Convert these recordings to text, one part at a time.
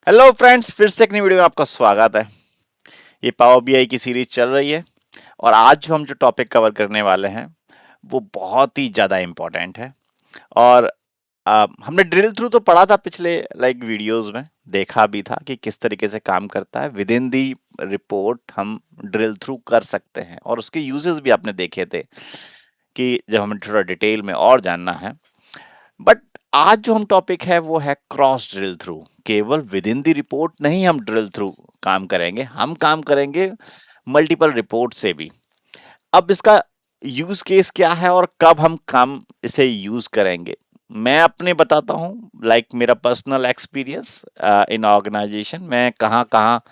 Hello friends, फिर से एक नई वीडियो में आपका स्वागत है। ये पावर बीआई की सीरीज चल रही है और आज जो हम टॉपिक कवर करने वाले हैं वो बहुत ही ज़्यादा इम्पोर्टेंट है। और हमने ड्रिल थ्रू तो पढ़ा था पिछले वीडियोस में, देखा भी था कि किस तरीके से काम करता है। विद इन दी रिपोर्ट हम ड्रिल थ्रू कर सकते हैं और उसके यूजेस भी आपने देखे थे कि जब हमें थोड़ा डिटेल में और जानना है। बट आज जो हम टॉपिक है वो है क्रॉस ड्रिल थ्रू। केवल विद इन द रिपोर्ट नहीं हम ड्रिल थ्रू काम करेंगे, हम काम करेंगे मल्टीपल रिपोर्ट से भी। अब इसका यूज केस क्या है और कब हम काम इसे यूज करेंगे, मैं अपने बताता हूँ। मेरा पर्सनल एक्सपीरियंस इन ऑर्गेनाइजेशन, मैं कहाँ कहाँ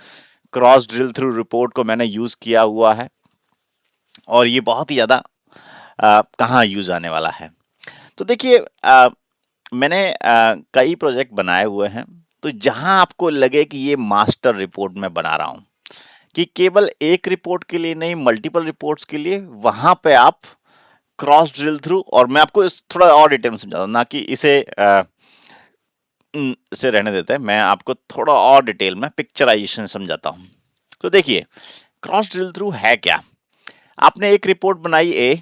क्रॉस ड्रिल थ्रू रिपोर्ट को मैंने यूज किया हुआ है और ये बहुत ही ज्यादा कहाँ यूज आने वाला है। तो देखिए, मैंने कई प्रोजेक्ट बनाए हुए हैं। तो जहां आपको लगे कि ये मास्टर रिपोर्ट मैं बना रहा हूं, कि केवल एक रिपोर्ट के लिए नहीं, मल्टीपल रिपोर्ट्स के लिए, वहां पे आप क्रॉस ड्रिल थ्रू। और मैं आपको थोड़ा और डिटेल में समझाता हूं, ना कि इसे रहने देते हैं। मैं आपको थोड़ा और डिटेल में पिक्चराइजेशन समझाता हूं। तो देखिए, क्रॉस ड्रिल थ्रू है क्या। आपने एक रिपोर्ट बनाई ए,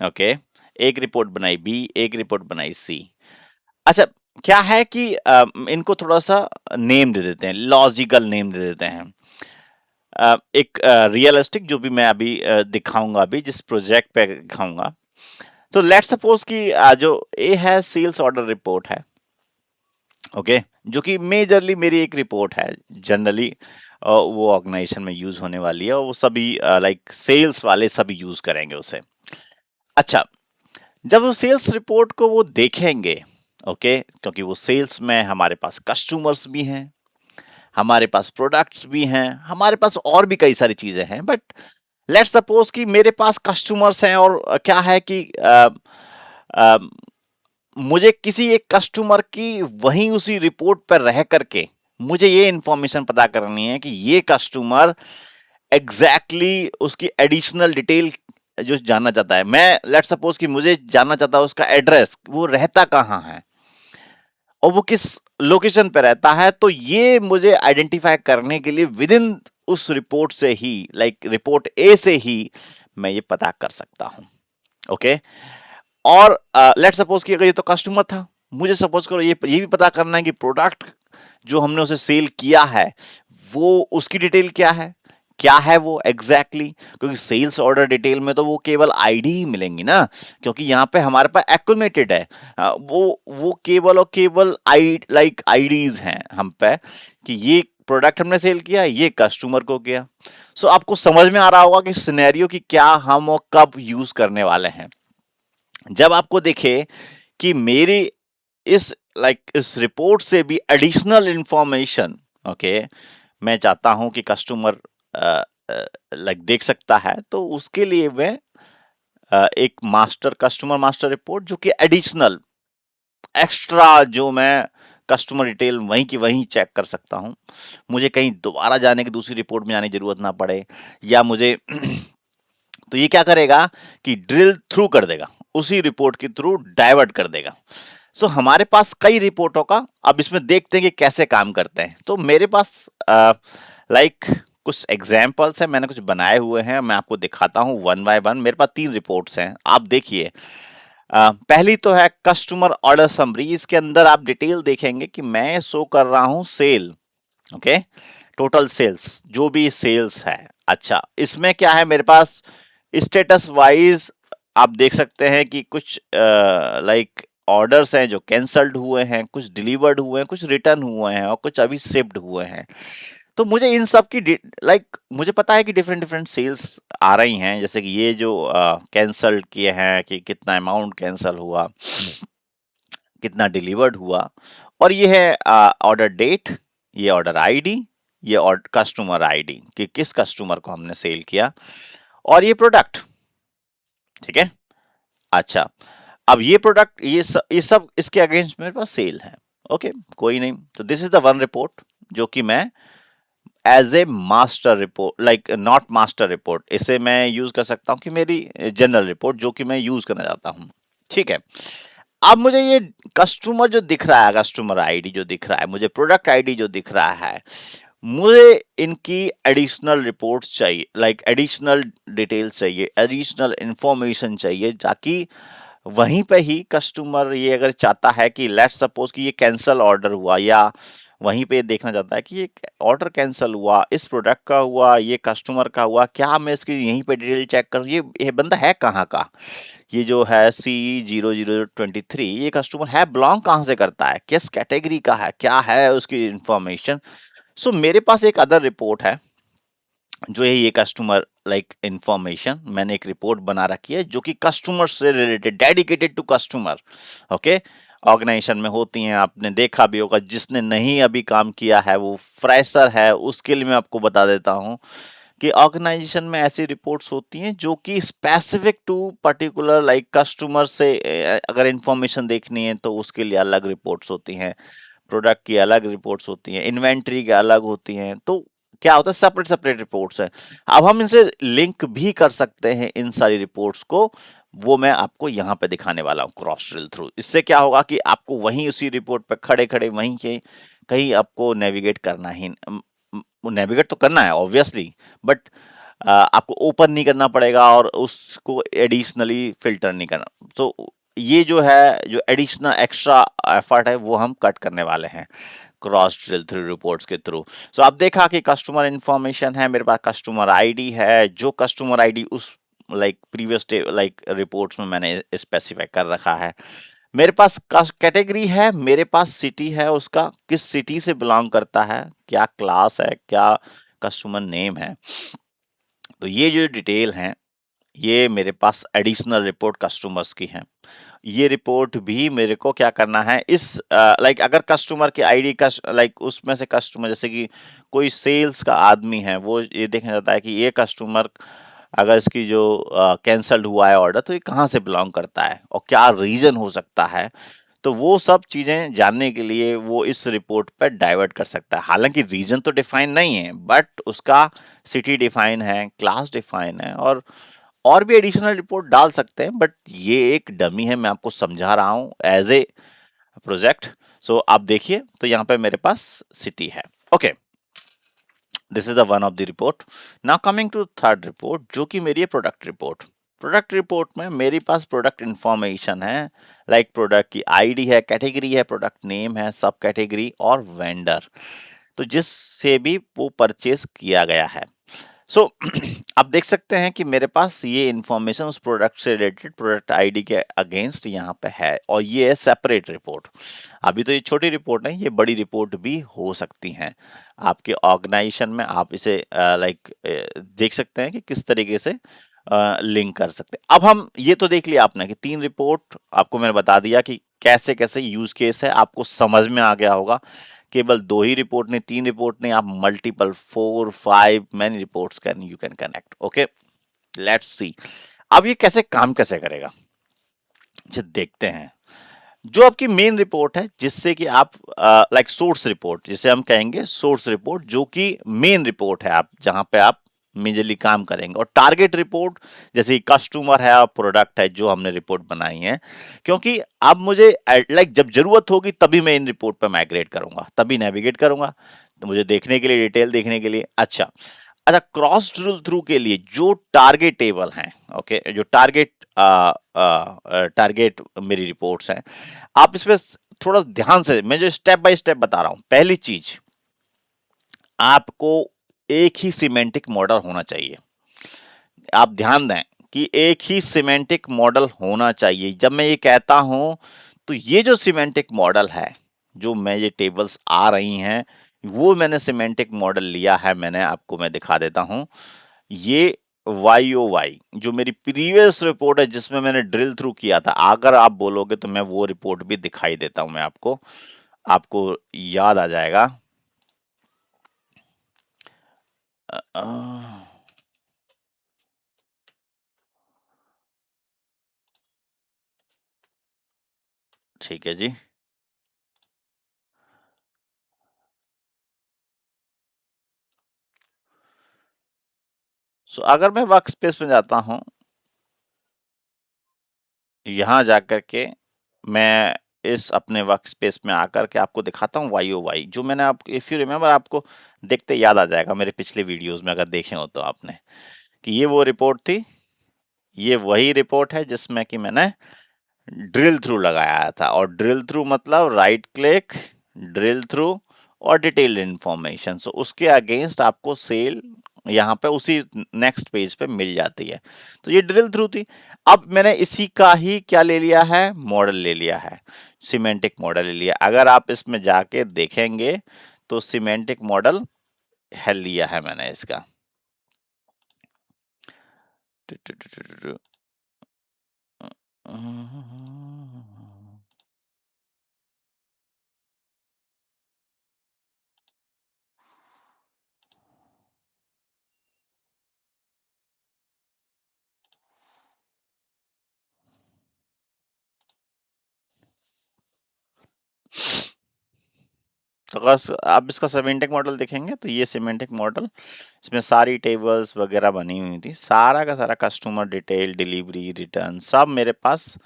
ओके, एक रिपोर्ट बनाई बी, एक रिपोर्ट बनाई सी। अच्छा, क्या है कि इनको थोड़ा-सा नेम दे देते हैं, लॉजिकल नेम दे देते हैं। एक रियलिस्टिक जो भी मैं अभी दिखाऊँगा, अभी जिस प्रोजेक्ट पे दिखाऊँगा। तो लेट्स सपोज़ कि जो ए है सेल्स ऑर्डर रिपोर्ट है, ओके? जो कि मेजरली मेरी एक रिपोर्ट है। जनरली वो ऑर्गेनाइजेशन में यूज़ होने वाली है और वो सभी सेल्स वाले सभी यूज़ करेंगे उसे। अच्छा, जब वो सेल्स रिपोर्ट को वो देखेंगे, ओके, क्योंकि वो सेल्स में हमारे पास कस्टमर्स भी हैं, हमारे पास प्रोडक्ट्स भी हैं, हमारे पास और भी कई सारी चीजें हैं। बट लेट्स सपोज कि मेरे पास कस्टमर्स हैं और क्या है कि अ, मुझे किसी एक कस्टमर की वहीं उसी रिपोर्ट पर रह करके मुझे ये इंफॉर्मेशन पता करनी है कि ये कस्टमर एग्जैक्टली उसकी एडिशनल डिटेल जो जानना चाहता है। मैं लेट्स सपोज कि मुझे जानना चाहता है उसका एड्रेस, वो रहता कहाँ है और वो किस लोकेशन पे रहता है। तो ये मुझे आइडेंटिफाई करने के लिए विद इन उस रिपोर्ट से ही, रिपोर्ट ए से ही मैं ये पता कर सकता हूं। ओके, और लेट्स सपोज कि अगर ये तो कस्टमर था, मुझे सपोज करो ये भी पता करना है कि प्रोडक्ट जो हमने उसे सेल किया है वो उसकी डिटेल क्या है, क्या है वो एग्जैक्टली exactly? क्योंकि सेल्स ऑर्डर डिटेल में तो वो केवल आईडी ही मिलेंगी ना, क्योंकि यहाँ पे हमारे पास एक्यूमुलेटेड है। वो केवल और केवल आईडीज हैं हम पे कि ये प्रोडक्ट हमने सेल किया, ये कस्टमर को किया। सो आपको समझ में आ रहा होगा कि सिनेरियो की क्या हम और कब यूज करने वाले हैं। जब आपको दिखे कि मेरी इस इस रिपोर्ट से भी एडिशनल इंफॉर्मेशन, ओके, मैं चाहता हूं कि कस्टमर देख सकता है, तो उसके लिए मैं एक कस्टमर मास्टर रिपोर्ट जो कि एडिशनल एक्स्ट्रा, जो मैं कस्टमर डिटेल वहीं की वहीं चेक कर सकता हूं, मुझे कहीं दोबारा जाने की दूसरी रिपोर्ट में जाने की जरूरत ना पड़े, या मुझे तो ये क्या करेगा कि ड्रिल थ्रू कर देगा, उसी रिपोर्ट के थ्रू डाइवर्ट कर देगा। सो हमारे पास कई रिपोर्टों का, अब इसमें देखते हैं कि कैसे काम करते हैं। तो मेरे पास लाइक कुछ एग्जाम्पल्स हैं, मैंने कुछ बनाए हुए हैं, मैं आपको दिखाता हूँ वन बाय वन। मेरे पास 3 रिपोर्ट्स हैं, आप देखिए। पहली तो है कस्टमर ऑर्डर समरी। इसके अंदर आप डिटेल देखेंगे कि मैं शो कर रहा हूँ सेल, ओके, टोटल सेल्स, जो भी सेल्स है। अच्छा, इसमें क्या है मेरे पास स्टेटस वाइज, आप देख सकते हैं कि कुछ ऑर्डर्स हैं जो कैंसल्ड हुए हैं, कुछ डिलीवर्ड हुए हैं, कुछ रिटर्न हुए हैं और कुछ अभी शिप्ड हुए हैं। तो मुझे इन सब की मुझे पता है कि डिफरेंट डिफरेंट सेल्स आ रही हैं, जैसे कि ये जो कैंसल्ड किए हैं कि कितना अमाउंट कैंसल हुआ, कितना डिलीवर्ड हुआ, और ये है ऑर्डर डेट, ये ऑर्डर आईडी, ये कस्टमर आईडी कि किस कस्टमर को हमने सेल किया, और ये प्रोडक्ट। ठीक है। अच्छा, अब ये प्रोडक्ट, ये सब इसके अगेंस्ट मेरे पास सेल है। ओके, कोई नहीं। तो this is the one report जो कि मैं as a master report, not master report, इसे मैं यूज कर सकता हूं कि मेरी जनरल रिपोर्ट जो कि मैं यूज करना चाहता हूं। ठीक है। अब मुझे ये कस्टमर जो दिख रहा है, कस्टमर आईडी जो दिख रहा है, मुझे प्रोडक्ट आईडी जो दिख रहा है, मुझे इनकी एडिशनल रिपोर्ट्स चाहिए, लाइक एडिशनल डिटेल्स चाहिए, एडिशनल इंफॉर्मेशन चाहिए, ताकि वहीं पे ही कस्टमर ये अगर चाहता है कि लेट्स सपोज कि ये कैंसल ऑर्डर हुआ, या वहीं पे देखना चाहता है कि ये ऑर्डर कैंसल हुआ, इस प्रोडक्ट का हुआ, ये कस्टमर का हुआ, क्या मैं इसकी यहीं पे डिटेल चेक करूँ, ये बंदा है कहाँ का, ये जो है C0023, ये कस्टमर है, बिलोंग कहाँ से करता है, किस कैटेगरी का है, क्या है उसकी इंफॉर्मेशन। सो मेरे पास एक अदर रिपोर्ट है, जो है ये कस्टमर लाइक इंफॉर्मेशन, मैंने एक रिपोर्ट बना रखी है जो कि कस्टमर से related, dedicated to customer. Okay, organization में होती हैं, आपने देखा भी होगा, जिसने नहीं अभी काम किया है वो फ्रेशर है, उसके लिए मैं आपको बता देता हूँ कि ऑर्गेनाइजेशन में ऐसी रिपोर्ट्स होती हैं जो कि specific to particular like customer से अगर इंफॉर्मेशन देखनी है तो उसके लिए अलग रिपोर्ट्स होती हैं, प्रोडक्ट की अलग रिपोर्ट्स होती हैं, इन्वेंट्री की अलग होती हैं। तो क्या होता है, सेपरेट सेपरेट रिपोर्ट्स हैं। अब हम इनसे लिंक भी कर सकते हैं इन सारी रिपोर्ट्स को, वो मैं आपको यहाँ पे दिखाने वाला हूँ क्रॉस ड्रिल थ्रू। इससे क्या होगा कि आपको वहीं उसी रिपोर्ट पे खड़े खड़े वहीं के कहीं आपको नेविगेट करना ही, नेविगेट तो करना है ऑब्वियसली, बट आपको ओपन नहीं करना पड़ेगा और उसको एडिशनली फिल्टर नहीं करना। तो ये जो है, जो एडिशनल एक्स्ट्रा एफर्ट है, वो हम कट करने वाले हैं क्रॉस ड्रिल थ्रू रिपोर्ट्स के थ्रू। सो आप देखा कि कस्टमर इंफॉर्मेशन है, मेरे पास कस्टमर आईडी है, जो कस्टमर आईडी उस लाइक प्रीवियस लाइक रिपोर्ट्स में मैंने स्पेसिफाई कर रखा है। मेरे पास कैटेगरी है, मेरे पास सिटी है, उसका किस सिटी से बिलोंग करता है, क्या क्लास है, क्या कस्टमर नेम है। तो ये जो डिटेल हैं, ये मेरे पास एडिशनल रिपोर्ट कस्टमर्स की हैं। ये रिपोर्ट भी मेरे को क्या करना है, इस लाइक अगर कस्टमर की आईडी का लाइक उसमें से कस्टमर, जैसे कि कोई सेल्स का आदमी है, वो ये देखना चाहता है कि ये कस्टमर अगर इसकी जो कैंसल्ड हुआ है ऑर्डर, तो ये कहाँ से बिलोंग करता है और क्या रीजन हो सकता है। तो वो सब चीजें जानने के लिए वो इस रिपोर्ट पर डाइवर्ट कर सकता है। हालांकि रीजन तो डिफाइन नहीं है, बट उसका सिटी डिफाइन है, क्लास डिफाइन है, और भी एडिशनल रिपोर्ट डाल सकते हैं, बट ये एक डमी है, मैं आपको समझा रहा हूँ एज ए प्रोजेक्ट। सो आप देखिए, तो यहाँ पे मेरे पास सिटी है। Okay, this is the one of the report. Now coming to third report, जो कि मेरी है प्रोडक्ट रिपोर्ट। प्रोडक्ट रिपोर्ट में मेरे पास प्रोडक्ट इंफॉर्मेशन है, लाइक प्रोडक्ट की आईडी है, कैटेगरी है, प्रोडक्ट नेम है, सब कैटेगरी और वेंडर, तो जिससे भी वो परचेज किया गया है। सो आप देख सकते हैं कि मेरे पास ये इंफॉर्मेशन उस प्रोडक्ट से रिलेटेड प्रोडक्ट आईडी के अगेंस्ट यहाँ पे है, और ये है सेपरेट रिपोर्ट। अभी तो ये छोटी रिपोर्ट है, ये बड़ी रिपोर्ट भी हो सकती हैं आपके ऑर्गेनाइजेशन में। आप इसे लाइक देख सकते हैं कि किस तरीके से लिंक कर सकते हैं। अब हम ये तो देख लिया आपने कि 3 रिपोर्ट आपको मैंने बता दिया कि कैसे कैसे यूज केस है, आपको समझ में आ गया होगा। केवल 2 ही रिपोर्ट नहीं, 3 रिपोर्ट नहीं, आप multiple 4 5 many reports can you can connect. Okay, let's see अब ये कैसे काम कैसे करेगा। अच्छा, देखते हैं। जो आपकी मेन रिपोर्ट है, जिससे कि आप लाइक सोर्स रिपोर्ट, जिसे हम कहेंगे सोर्स रिपोर्ट, जो कि मेन रिपोर्ट है, आप जहां पे आप मेजरली काम करेंगे। और टारगेट रिपोर्ट, जैसे कस्टमर है और प्रोडक्ट है, जो हमने रिपोर्ट बनाई है, क्योंकि अब मुझे लाइक जब जरूरत होगी तभी मैं इन रिपोर्ट पे माइग्रेट करूंगा, तभी नेविगेट करूंगा, तो मुझे देखने के लिए, डिटेल देखने के लिए। अच्छा अच्छा, क्रॉस ड्रिल थ्रू के लिए जो टारगेट टेबल हैं, ओके, जो टारगेट मेरी रिपोर्ट्स हैं, आप इसमें थोड़ा ध्यान से, मैं जो स्टेप बाय स्टेप बता रहा हूं। पहली चीज, आपको एक ही सिमेंटिक मॉडल होना चाहिए। आप ध्यान दें कि एक ही सिमेंटिक मॉडल होना चाहिए। जब मैं ये कहता हूं, तो ये जो सिमेंटिक मॉडल है, जो मैं ये टेबल्स आ रही हैं, वो मैंने सिमेंटिक मॉडल लिया है। मैं दिखा देता हूं। ये YOY जो मेरी प्रीवियस रिपोर्ट है, जिसमें मैंने ड्रिल थ्रू किया था, अगर आप बोलोगे तो मैं वो रिपोर्ट भी दिखाई देता हूं, मैं आपको आपको याद आ जाएगा। अ, अ, ठीक है जी। सो अगर मैं वर्क स्पेस में जाता हूं, यहां जाकर के मैं इस अपने वर्क स्पेस में आकर के आपको दिखाता हूँ YOY, जो मैंने आप इफ यू रिमेम्बर आपको देखते याद आ जाएगा मेरे पिछले वीडियोस में अगर देखे हो तो आपने, कि ये वो रिपोर्ट थी, ये वही रिपोर्ट है जिसमें कि मैंने ड्रिल थ्रू लगाया था। और ड्रिल थ्रू मतलब राइट क्लिक, ड्रिल थ्रू और डिटेल्ड इंफॉर्मेशन। सो उसके अगेंस्ट आपको सेल यहाँ पे उसी नेक्स्ट पेज पे मिल जाती है। तो ये ड्रिल थ्रू थी। अब मैंने इसी का ही क्या ले लिया है, मॉडल ले लिया है, सिमेंटिक मॉडल ले लिया। अगर आप इसमें जाके देखेंगे तो सिमेंटिक मॉडल है लिया है मैंने इसका। तो अगर आप इसका सिमेंटिक मॉडल देखेंगे तो ये सिमेंटिक मॉडल, इसमें सारी टेबल्स वगैरह बनी हुई थी, सारा का सारा कस्टमर डिटेल, डिलीवरी, रिटर्न, सब मेरे पास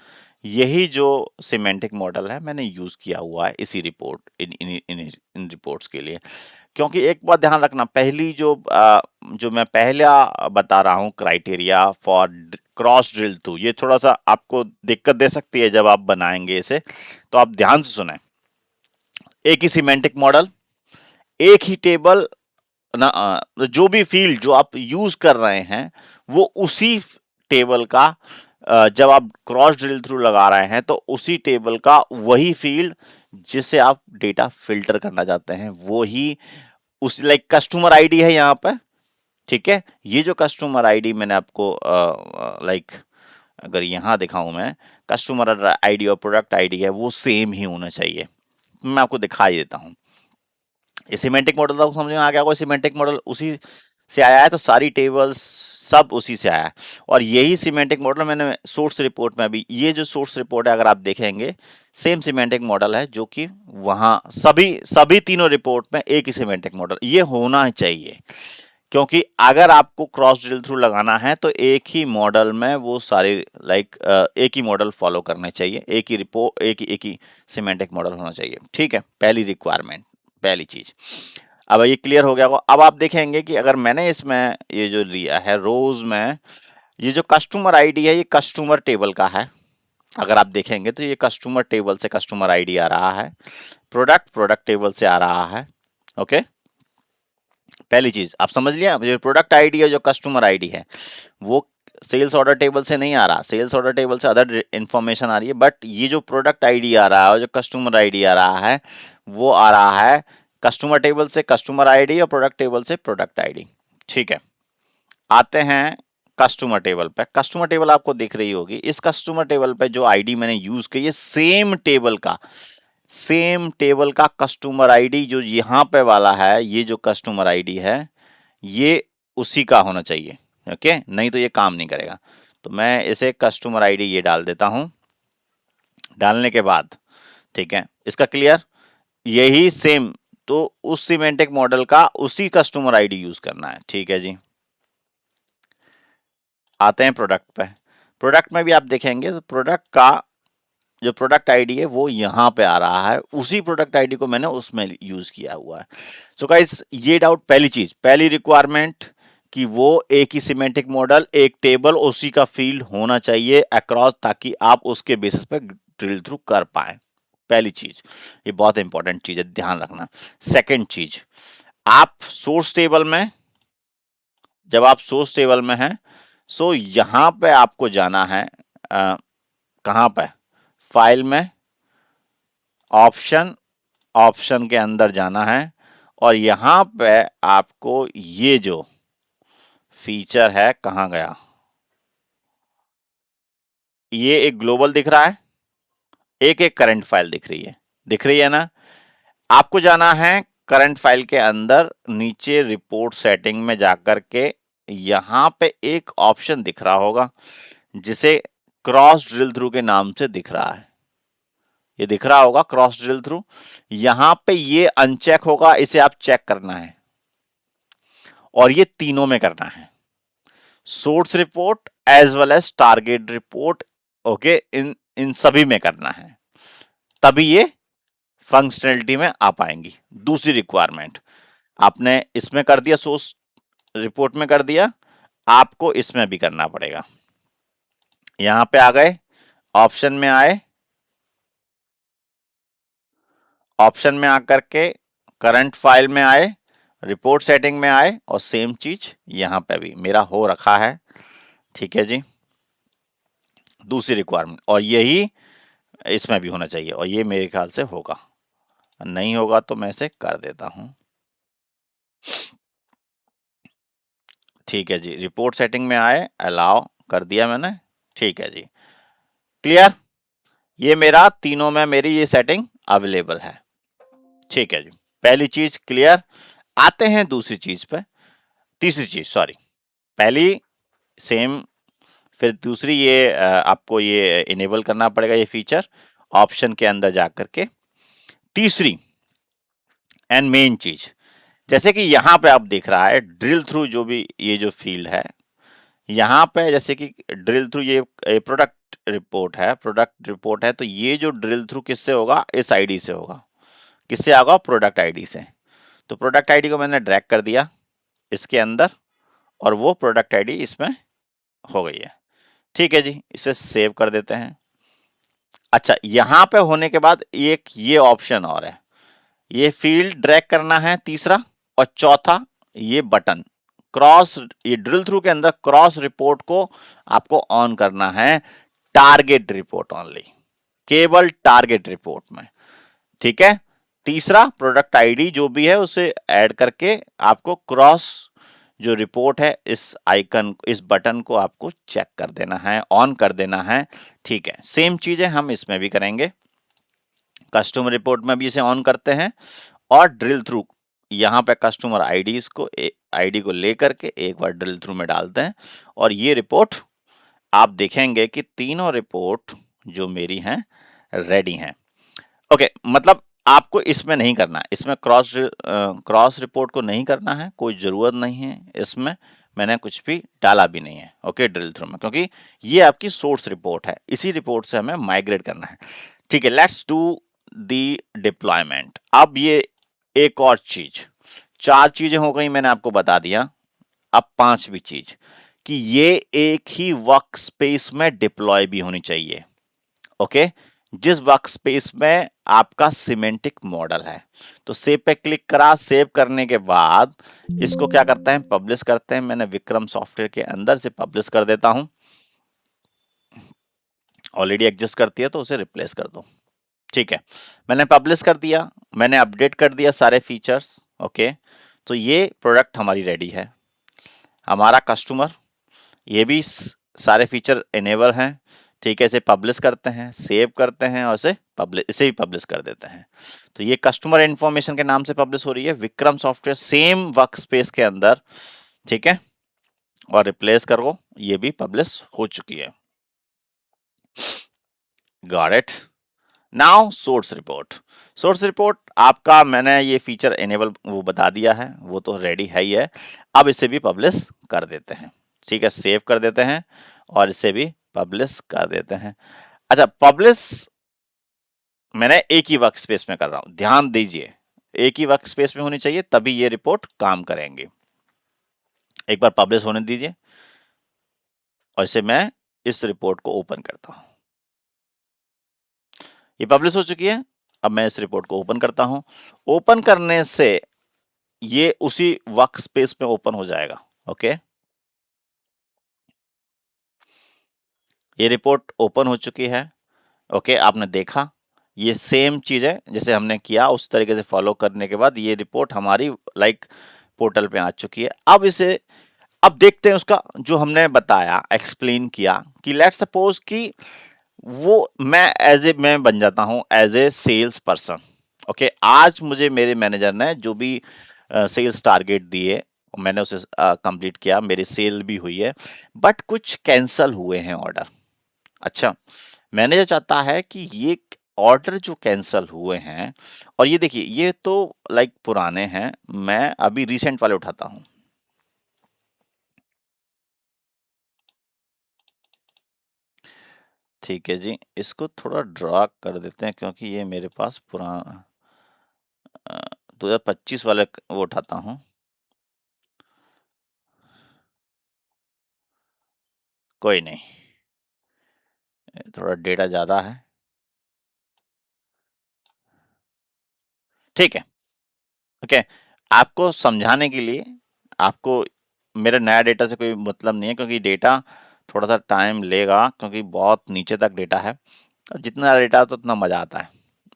यही जो सिमेंटिक मॉडल है मैंने यूज किया हुआ है इसी रिपोर्ट इन रिपोर्ट्स के लिए। क्योंकि एक बात ध्यान रखना, पहली जो मैं पहला बता रहा हूँ criteria for cross drill through, ये थोड़ा सा आपको दिक्कत दे सकती है जब आप बनाएंगे इसे, तो आप ध्यान से सुने। एक ही सिमेंटिक मॉडल, एक ही टेबल ना, जो भी फील्ड जो आप यूज कर रहे हैं वो उसी टेबल का, जब आप क्रॉस ड्रिल थ्रू लगा रहे हैं तो उसी टेबल का वही फील्ड जिसे आप डेटा फिल्टर करना चाहते हैं वो ही उस, लाइक कस्टमर आईडी है यहाँ पे, ठीक है। ये जो कस्टमर आईडी मैंने आपको लाइक अगर यहाँ दिखाऊं मैं, कस्टमर आईडी और प्रोडक्ट आईडी है वो सेम ही होना चाहिए। मैं आपको दिखाई देता हूँ। ये सिमेंटिक मॉडल था, समझ में आ गया कोई, सिमेंटिक मॉडल उसी से आया है तो सारी टेबल्स सब उसी से आया है। और यही सिमेंटिक मॉडल मैंने सोर्स रिपोर्ट में भी, ये जो सोर्स रिपोर्ट है अगर आप देखेंगे सेम सिमेंटिक मॉडल है, जो कि वहां सभी सभी तीनों रिपोर्ट में एक ही सिमेंटिक मॉडल ये होना ही चाहिए। क्योंकि अगर आपको क्रॉस ड्रिल थ्रू लगाना है तो एक ही मॉडल में वो सारे लाइक एक ही मॉडल फॉलो करने चाहिए, एक ही रिपोर्ट, एक ही सिमेंटिक मॉडल होना चाहिए, ठीक है। पहली रिक्वायरमेंट, पहली चीज। अब ये क्लियर हो गया होगा। अब आप देखेंगे कि अगर मैंने इसमें ये जो लिया है रोज में, ये जो कस्टमर आईडी है ये कस्टमर टेबल का है। अगर आप देखेंगे तो ये कस्टमर टेबल से कस्टमर आईडी आ रहा है, प्रोडक्ट प्रोडक्ट टेबल से आ रहा है। ओके, पहली चीज आप समझ लिया। जो प्रोडक्ट आईडी है, जो कस्टमर आईडी है, वो सेल्स ऑर्डर टेबल से नहीं आ रहा, सेल्स ऑर्डर टेबल से अदर इंफॉर्मेशन आ रही है। बट ये जो प्रोडक्ट आईडी आ रहा है और जो कस्टमर आईडी आ रहा है वो आ रहा है कस्टमर टेबल से कस्टमर आईडी और प्रोडक्ट टेबल से प्रोडक्ट आईडी, ठीक है। आते हैं कस्टमर टेबल पे। कस्टमर टेबल आपको दिख रही होगी। इस कस्टमर टेबल पे जो आईडी मैंने यूज की, ये सेम टेबल का कस्टमर आईडी जो यहाँ पे वाला है, ये जो कस्टमर आईडी है ये उसी का होना चाहिए। ओके, नहीं तो ये काम नहीं करेगा। तो मैं इसे कस्टमर आईडी ये डाल देता हूं। डालने के बाद ठीक है, इसका क्लियर, यही सेम, तो उस सिमेंटिक मॉडल का उसी कस्टमर आईडी यूज करना है, ठीक है जी। आते हैं प्रोडक्ट पे। प्रोडक्ट में भी आप देखेंगे तो प्रोडक्ट का जो प्रोडक्ट आईडी है वो यहाँ पे आ रहा है, उसी प्रोडक्ट आईडी को मैंने उसमें यूज किया हुआ है। सो गाइस, ये डाउट, पहली चीज, पहली रिक्वायरमेंट कि वो एक ही सिमेंटिक मॉडल, एक टेबल, उसी का फील्ड होना चाहिए अक्रॉस, ताकि आप उसके बेसिस पे ड्रिल थ्रू कर पाए। पहली चीज, ये बहुत इंपॉर्टेंट चीज है, ध्यान रखना। सेकेंड चीज, आप सोर्स टेबल में, जब आप सोर्स टेबल में हैं, सो यहां पे आपको जाना है, कहां पे, फाइल में, ऑप्शन, ऑप्शन के अंदर जाना है और यहां पे आपको ये जो फीचर है, कहां गया, ये एक ग्लोबल दिख रहा है, एक एक करंट फाइल दिख रही है ना। आपको जाना है करंट फाइल के अंदर, नीचे रिपोर्ट सेटिंग में जाकर के यहां पे एक ऑप्शन दिख रहा होगा जिसे क्रॉस ड्रिल थ्रू के नाम से दिख रहा है। ये दिख रहा होगा क्रॉस ड्रिल थ्रू, यहां पे ये अनचेक होगा, इसे आप चेक करना है और ये तीनों में करना है, source report as well as target report. Okay, इन इन सभी में करना है। तभी ये फंक्शनलिटी में आ पाएंगी। दूसरी रिक्वायरमेंट, आपने इसमें कर दिया, सोर्स रिपोर्ट में कर दिया, आपको इसमें भी करना पड़ेगा। यहां पे आ गए, ऑप्शन में आए, ऑप्शन में आकर के करंट फाइल में आए, रिपोर्ट सेटिंग में आए, और सेम चीज यहां पे भी मेरा हो रखा है। ठीक है जी, दूसरी रिक्वायरमेंट, और यही इसमें भी होना चाहिए, और ये मेरे ख्याल से होगा, नहीं होगा तो मैं इसे कर देता हूं। ठीक है जी, रिपोर्ट सेटिंग में आए, अलाउ कर दिया मैंने। ठीक है जी, क्लियर, ये मेरा तीनों में मेरी ये सेटिंग अवेलेबल है। ठीक है जी, पहली चीज क्लियर। आते हैं दूसरी चीज पे, तीसरी चीज सॉरी, पहली सेम, फिर दूसरी ये आपको ये इनेबल करना पड़ेगा ये फीचर ऑप्शन के अंदर जाकर के। तीसरी एंड मेन चीज, जैसे कि यहां पे आप देख रहा है ड्रिल थ्रू, जो भी ये जो फील्ड है यहाँ पे, जैसे कि ड्रिल थ्रू, ये प्रोडक्ट रिपोर्ट है, प्रोडक्ट रिपोर्ट है, तो ये जो ड्रिल थ्रू किससे होगा, इस आईडी से होगा। किससे होगा, प्रोडक्ट आईडी से। तो प्रोडक्ट आईडी को मैंने ड्रैग कर दिया इसके अंदर, और वो प्रोडक्ट आईडी इसमें हो गई है। ठीक है जी, इसे सेव कर देते हैं। अच्छा, यहां पे होने के बाद एक ये ऑप्शन और है, ये फील्ड ड्रैग करना है तीसरा, और चौथा ये बटन क्रॉस, ये ड्रिल थ्रू के अंदर क्रॉस रिपोर्ट को आपको ऑन करना है, टारगेट रिपोर्ट ओनली, केवल टारगेट रिपोर्ट में। ठीक है, तीसरा प्रोडक्ट आईडी जो भी है उसे ऐड करके आपको क्रॉस जो रिपोर्ट है, इस आइकन, इस बटन को आपको चेक कर देना है, ऑन कर देना है। ठीक है, सेम चीजें हम इसमें भी करेंगे, कस्टमर रिपोर्ट में भी इसे ऑन करते हैं, और ड्रिल थ्रू यहाँ पे कस्टमर आईडीज को, आईडी को लेकर के एक बार ड्रिल थ्रू में डालते हैं, और ये रिपोर्ट आप देखेंगे कि तीनों रिपोर्ट जो मेरी हैं रेडी हैं। ओके, मतलब आपको इसमें नहीं करना है, इसमें क्रॉस रिपोर्ट को नहीं करना है, कोई जरूरत नहीं है इसमें, मैंने कुछ भी डाला भी नहीं है। ओके, ड्रिल थ्रू में, क्योंकि ये आपकी सोर्स रिपोर्ट है, इसी रिपोर्ट से हमें माइग्रेट करना है। ठीक है, लेट्स डू दी डिप्लॉयमेंट। अब ये एक और चीज, चार चीजें हो गई, मैंने आपको बता दिया। अब पांचवी चीज कि ये एक ही वर्क स्पेस में डिप्लॉय भी होनी चाहिए। ओके, जिस वर्क स्पेस में आपका सिमेंटिक मॉडल है। तो सेव पे क्लिक करा, सेव करने के बाद इसको क्या करते हैं, पब्लिश करते हैं। मैंने विक्रम सॉफ्टवेयर के अंदर से पब्लिश कर देता हूं, ऑलरेडी एग्जिस्ट करती है तो उसे रिप्लेस कर दो। ठीक है, मैंने पब्लिश कर दिया, मैंने अपडेट कर दिया सारे फीचर्स। ओके, तो ये प्रोडक्ट हमारी रेडी है। हमारा कस्टमर, ये भी सारे फीचर इनेबल हैं। ठीक है, इसे पब्लिश करते हैं, सेव करते हैं, और इसे भी पब्लिश कर देते हैं। तो ये कस्टमर इंफॉर्मेशन के नाम से पब्लिश हो रही है Vikram software, same work space के अंदर। ठीक है, और रिप्लेस करो, ये भी पब्लिश हो चुकी है। Got it. Now source report, source report आपका मैंने ये फीचर इनेबल वो बता दिया है, वो तो रेडी है ही है। अब इसे भी पब्लिश कर देते हैं। ठीक है, सेव कर देते हैं, और इसे भी पब्लिश कर देते हैं। अच्छा, पब्लिश मैंने एक ही वर्क स्पेस में कर रहा हूं, ध्यान दीजिए, एक ही वर्क स्पेस में होनी चाहिए, तभी ये रिपोर्ट काम करेंगे। एक बार पब्लिश होने दीजिए, और इसे मैं इस रिपोर्ट को ओपन करता हूं। ये पब्लिश हो चुकी है। अब मैं इस रिपोर्ट को ओपन करता हूं। ओपन करने से ये उसी वर्क स्पेस में ओपन हो जाएगा। ओके, ये रिपोर्ट ओपन हो चुकी है। ओके, आपने देखा, ये सेम चीज है जैसे हमने किया, उस तरीके से फॉलो करने के बाद ये रिपोर्ट हमारी लाइक पोर्टल पे आ चुकी है। अब इसे, अब देखते हैं उसका जो हमने बताया, एक्सप्लेन किया कि लेट सपोज कि वो मैं बन जाता हूं as a sales person. Okay, आज मुझे मेरे मैनेजर ने जो भी सेल्स टारगेट दिए, मैंने उसे कंप्लीट किया, मेरी सेल भी हुई है, बट कुछ कैंसल हुए हैं ऑर्डर। अच्छा, मैनेजर चाहता है कि ये ऑर्डर जो कैंसल हुए हैं, और ये देखिए ये तो लाइक पुराने हैं, मैं अभी रिसेंट वाले उठाता हूं। ठीक है जी, इसको थोड़ा ड्रा कर देते हैं क्योंकि ये मेरे पास पुराना 2025 वाले वो उठाता हूँ। कोई नहीं, थोड़ा डेटा ज़्यादा है। ठीक है, ओके। आपको समझाने के लिए आपको मेरा नया डेटा से कोई मतलब नहीं है क्योंकि डेटा थोड़ा सा टाइम लेगा क्योंकि बहुत नीचे तक डेटा है और जितना डेटा तो उतना मजा आता है।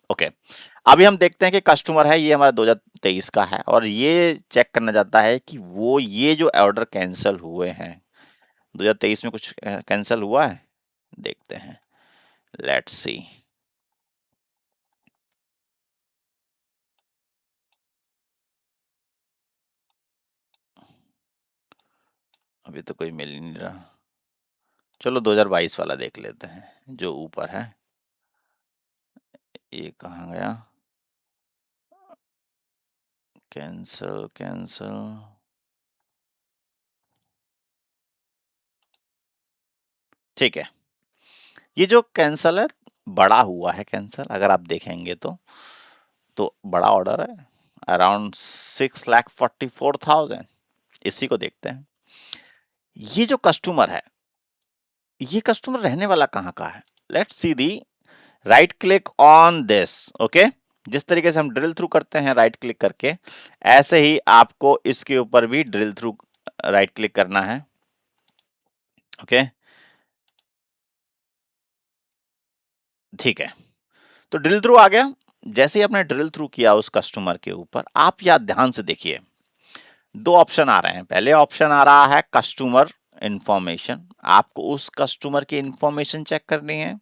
ओके, अभी हम देखते हैं कि कस्टमर है, ये हमारा 2023 का है और ये चेक करना चाहता है कि वो ये जो ऑर्डर कैंसिल हुए हैं 2023 में कुछ कैंसिल हुआ है, देखते हैं। Let's see. अभी तो कोई मिल ही नहीं रहा। चलो 2022 वाला देख लेते हैं जो ऊपर है। ये कहाँ गया? Cancel cancel. ठीक है, ये जो कैंसल है बड़ा हुआ है कैंसल, अगर आप देखेंगे तो बड़ा ऑर्डर है अराउंड 6,44,000। इसी को देखते हैं। ये जो कस्टमर है, ये कस्टमर रहने वाला कहाँ का है? Let's see the right click on this. Okay, जिस तरीके से हम ड्रिल थ्रू करते हैं राइट क्लिक करके, ऐसे ही आपको इसके ऊपर भी ड्रिल थ्रू राइट क्लिक करना है। ओके, ठीक है, तो ड्रिल थ्रू आ गया। जैसे ही आपने ड्रिल थ्रू किया उस कस्टमर के ऊपर, आप यहाँ ध्यान से देखिए, दो ऑप्शन आ रहे हैं। पहले ऑप्शन आ रहा है कस्टमर इंफॉर्मेशन, आपको उस कस्टमर की इंफॉर्मेशन चेक करनी है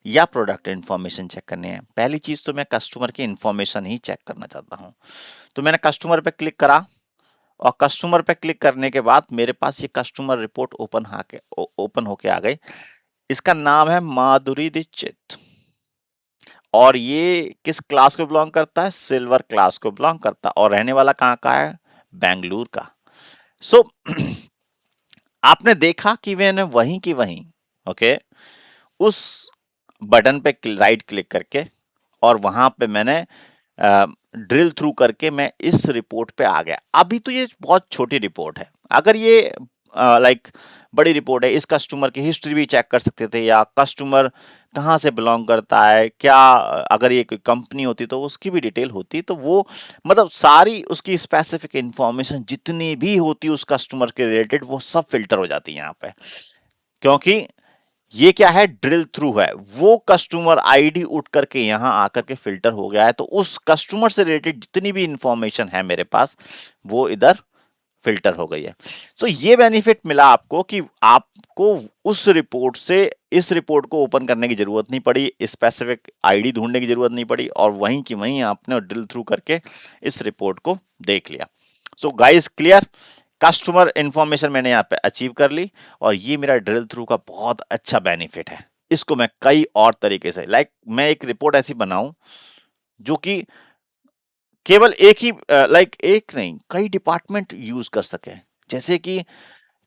या प्रोडक्ट इंफॉर्मेशन चेक करनी है। पहली चीज तो मैं कस्टमर की इंफॉर्मेशन ही चेक करना चाहता हूं, तो मैंने कस्टमर पे क्लिक करा और कस्टमर पे क्लिक करने के बाद मेरे पास ये कस्टमर रिपोर्ट ओपन होके आ गई। इसका नाम है माधुरी दीक्षित और ये किस क्लास को बिलोंग करता है? सिल्वर क्लास को बिलोंग करता है और रहने वाला कहाँ का है? बेंगलुरु का। सो आपने देखा कि मैंने वहीं की वहीं ओके उस बटन पे राइट क्लिक करके और वहां पे मैंने ड्रिल थ्रू करके मैं इस रिपोर्ट पे आ गया। अभी तो ये बहुत छोटी रिपोर्ट है, अगर ये लाइक बड़ी रिपोर्ट है, इस कस्टमर की हिस्ट्री भी चेक कर सकते थे या कस्टमर कहाँ से बिलोंग करता है, क्या अगर ये कोई कंपनी होती तो उसकी भी डिटेल होती, तो वो मतलब सारी उसकी स्पेसिफिक इंफॉर्मेशन जितनी भी होती उस कस्टमर के रिलेटेड वो सब फिल्टर हो जाती है यहाँ पे। क्योंकि ये क्या है? ड्रिल थ्रू है, वो कस्टमर आईडी उठ करके यहां आकर के फिल्टर हो गया है, तो उस कस्टमर से रिलेटेड जितनी भी इंफॉर्मेशन है मेरे पास वो इधर फिल्टर हो गई है। तो ये बेनिफिट मिला आपको कि आपको उस रिपोर्ट से इस रिपोर्ट को ओपन करने की जरूरत नहीं पड़ी, स्पेसिफिक आईडी ढूंढने की जरूरत नहीं पड़ी और वहीं की वहीं आपने ड्रिल थ्रू करके इस रिपोर्ट को देख लिया। So guys clear, customer information मैंने यहाँ पे अचीव कर ली और ये मेरा ड्रिल थ्रू का बहुत अच्छा बेनिफिट है। इसको मैं कई और तरीके से मैं एक रिपोर्ट ऐसी बनाऊं जो कि केवल एक ही एक नहीं कई डिपार्टमेंट यूज कर सके। जैसे कि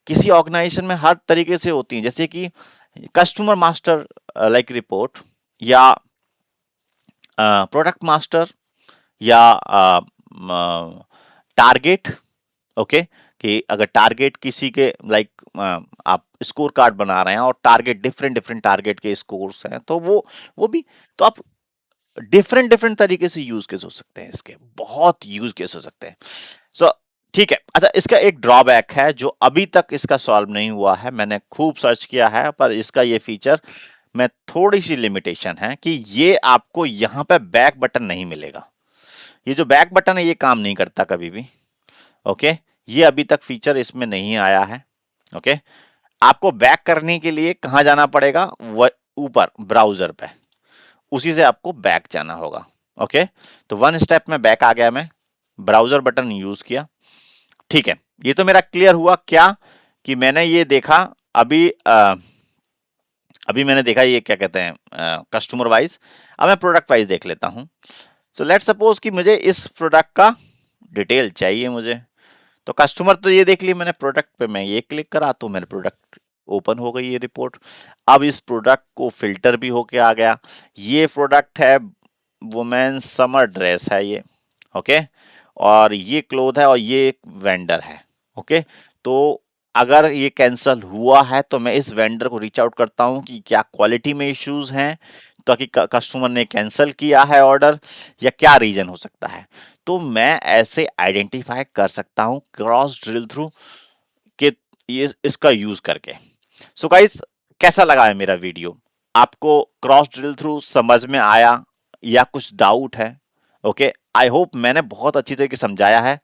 किसी ऑर्गेनाइजेशन में हर तरीके से होती है, जैसे कि कस्टमर मास्टर रिपोर्ट या प्रोडक्ट मास्टर या टारगेट। ओके, कि अगर टारगेट किसी के आप स्कोर कार्ड बना रहे हैं और टारगेट डिफरेंट डिफरेंट टारगेट के स्कोर्स हैं, तो वो भी तो आप डिफरेंट डिफरेंट तरीके से यूज केस हो सकते हैं, इसके बहुत यूज केस हो सकते हैं। सो ठीक है। अच्छा, इसका एक ड्रॉबैक है जो अभी तक इसका सॉल्व नहीं हुआ है, मैंने खूब सर्च किया है पर इसका ये फीचर में थोड़ी सी लिमिटेशन है कि ये आपको यहाँ पे बैक बटन नहीं मिलेगा। ये जो बैक बटन है ये काम नहीं करता कभी भी। ओके, ये अभी तक फीचर इसमें नहीं आया है। ओके, आपको बैक करने के लिए कहां जाना पड़ेगा? वो ऊपर ब्राउजर पे, उसी से आपको बैक जाना होगा। ओके, तो वन स्टेप में बैक आ गया, मैं ब्राउजर बटन यूज किया। ठीक है, ये तो मेरा क्लियर हुआ क्या कि मैंने ये देखा अभी अभी मैंने देखा ये क्या कहते हैं कस्टमर वाइज। अब मैं प्रोडक्ट वाइज देख लेता हूं। सो लेट्स सपोज कि मुझे इस प्रोडक्ट का डिटेल चाहिए मुझे, तो कस्टमर तो ये देख लिया मैंने, प्रोडक्ट पे मैं ये क्लिक करा तो मेरे प्रोडक्ट ओपन हो गई ये रिपोर्ट। अब इस प्रोडक्ट को फिल्टर भी होके आ गया। ये प्रोडक्ट है वुमेन समर ड्रेस है ये, ओके, और ये क्लोथ है और ये एक वेंडर है, ओके। तो अगर ये कैंसल हुआ है तो मैं इस वेंडर को रीच आउट करता हूँ कि क्या क्वालिटी में इश्यूज हैं, ताकि कस्टमर ने कैंसल किया है ऑर्डर, या क्या रीजन हो सकता है। तो मैं ऐसे आइडेंटिफाई कर सकता हूँ क्रॉस ड्रिल थ्रू कि ये इसका यूज करके। सो गाइस, कैसा लगा है मेरा वीडियो? आपको क्रॉस ड्रिल थ्रू समझ में आया या कुछ डाउट है? ओके, आई होप मैंने बहुत अच्छी तरीके से समझाया है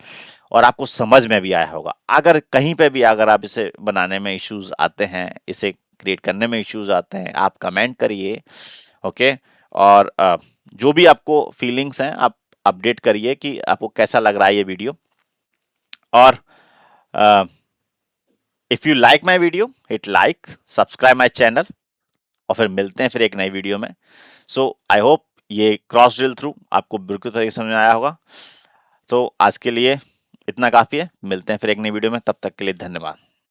और आपको समझ में भी आया होगा। अगर कहीं पे भी अगर आप इसे बनाने में इश्यूज आते हैं, इसे क्रिएट करने में इश्यूज आते हैं, आप कमेंट करिए, ओके। और जो भी आपको फीलिंग्स हैं आप अपडेट करिए कि आपको कैसा लग रहा है ये वीडियो। और if you like my video, hit like, subscribe my channel, और फिर मिलते हैं फिर एक नई वीडियो में। सो आई होप ये क्रॉस ड्रिल थ्रू आपको बिल्कुल तरीके से समझ में आया होगा। तो आज के लिए इतना काफी है, मिलते हैं फिर एक नई वीडियो में, तब तक के लिए धन्यवाद।